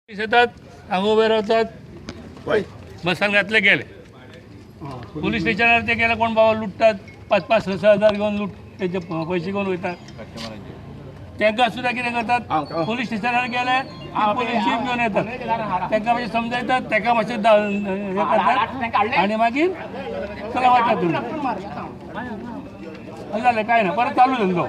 येतात अंगो उभे राहतात बसान घातले गेले पोलीस स्टेशनार ते गेले कोण बाबा लुटतात 5,000-6,000 घेऊन लुट त्याचे पैसे घेऊन वयतात त्यांना सुद्धा कितें करतात पोलीस स्टेशनार गेले पोलीस जीप घेऊन येतात त्यांना मातशें समजायतात ताका मातशें हे करतात आणि मागीर चला वाटतात तुम्ही झालं काय ना परत चालू धंदो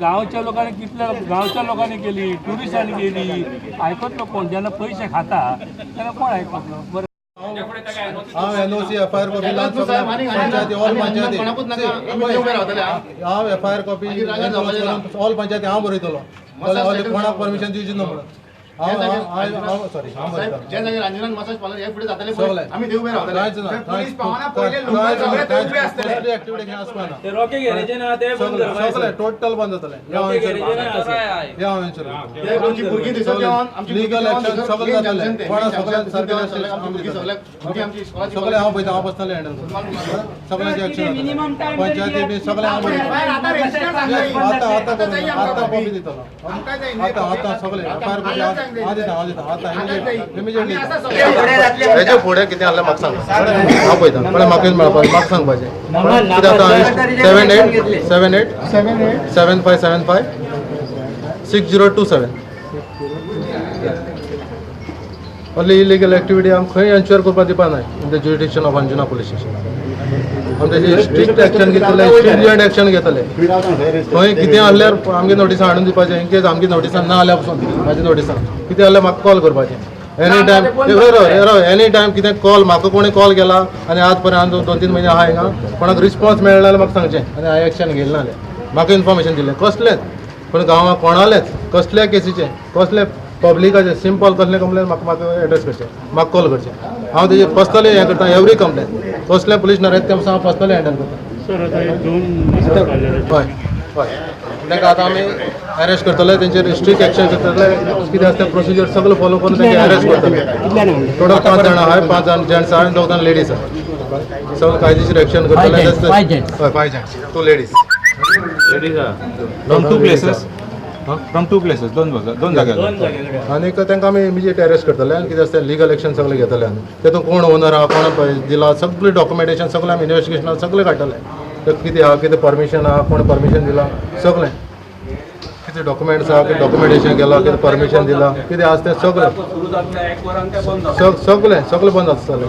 गांवच्या लोकांनी कितल्या गांवच्या लोकांनी केली ट्युरिस्टांनी केली ऐकतलो कोण ज्यांना पैसे खाता त्यांना कोण ऐकतलो बरं एनओसी एफआयआर कॉपी पंचायती ऑल पंचायती हांव एफआयआर कॉपी ऑल पंचायती हांव बरयतलो कोणाक परमिशन दिवची न्हू म्हणून सॉरी ज्या जाग्यार रांजणान मसाज पार्लर हे फुडें जाताले सगळे आमी देव उबे रावताले पुलीस पावना पयले लोक सगळे उबे आसतले ऍक्टिव्हिटी आसपाना ते रॉके गॅरेज ना ते बंद सगळे टोटल बंद जातले या आमची भुरगीं थंयसर देवन आमची लीगल एक्शन सगळे जातले कोणा सगळ्यांक सरकार आमची आमची सगळे हांव पळयता हांव पर्सनली हँडल करता सगळ्यांचे एक्शन पंचायती बी सगळे हांव आता कॉपी दितलो आता सगळे एफआयआर कॉपी हेजे फुडें कितें आहलें म्हाका सांग हांव पळयतां पण म्हाका सांगपाचें कित्याक आतां 787575 6027 only illegal activity आम खंय एन्श्योर करपाक दिवपा नाय in the jurisdiction of Anjuna police station आम तेजी स्ट्रिक्ट एक्शन घेतले स्ट्रिंजंट एक्शन घेतले खंय कितें आहल्यार आमगे नोटिसां हाडून दिवपाचें इनकेस आमगे नोटिसां ना जाल्यार पसून म्हाजी नोटिसां कितें आहल्यार म्हाका कॉल करपाचें एनी टायम एनी टायम कितें कॉल म्हाका कोणी कॉल केला आनी आज पर्यंत 2-3 म्हयने आहा हिंगा कोणाक रिस्पॉन्स मेळना जाल्यार म्हाका सांगचें आनी हांवें एक्शन घेतलें ना जाल्यार म्हाका इन्फॉर्मेशन दिलें कसलेंच पूण गांवांत कोणालेंच कसल्या केसीचें कसले पब्लिकाचे सिंपल कसले कंप्लेन म्हाका एड्रेस करचें म्हाका कॉल करचें हांव तेजेर पर्सनली हें करता एवरी कंप्लेन कसले पुलीस नार ते हांव पर्सनली हँडल करता हय हय ताका आतां आमी अरेस्ट करतले तेंचेर स्ट्रिक्ट एक्शन करतले कितें आसता प्रोसिजर सगळे फॉलो करून तेंचे अरेस्ट करतले टोटल 5 जाणां आहाय 5 जाण जेंट्स आहा आनी 2 जाण लेडीज आहा सगळे कायदेशीर एक्शन करतले हय 5 gents 2 ladies from two places दोन जाग्यार आनी तांकां आमी इमिजिएट अरेस्ट करतले आनी कितें आसता लिगल एक्शन सगळे घेतले आमी तेतून कोण ओनर आहा कोण दिला सगळी डॉक्युमेंटेशन सगळें आमी इन्वेस्टिगेशन सगळें काडटले कितें आहा कितें परमिशन आहा कोण परमिशन दिला सगळें कितें डॉक्युमेंट्स आहा कितें डॉक्युमेंटेशन केलां कितें परमिशन दिलां कितें आसा तें सगळें सगळें बंद आसतलें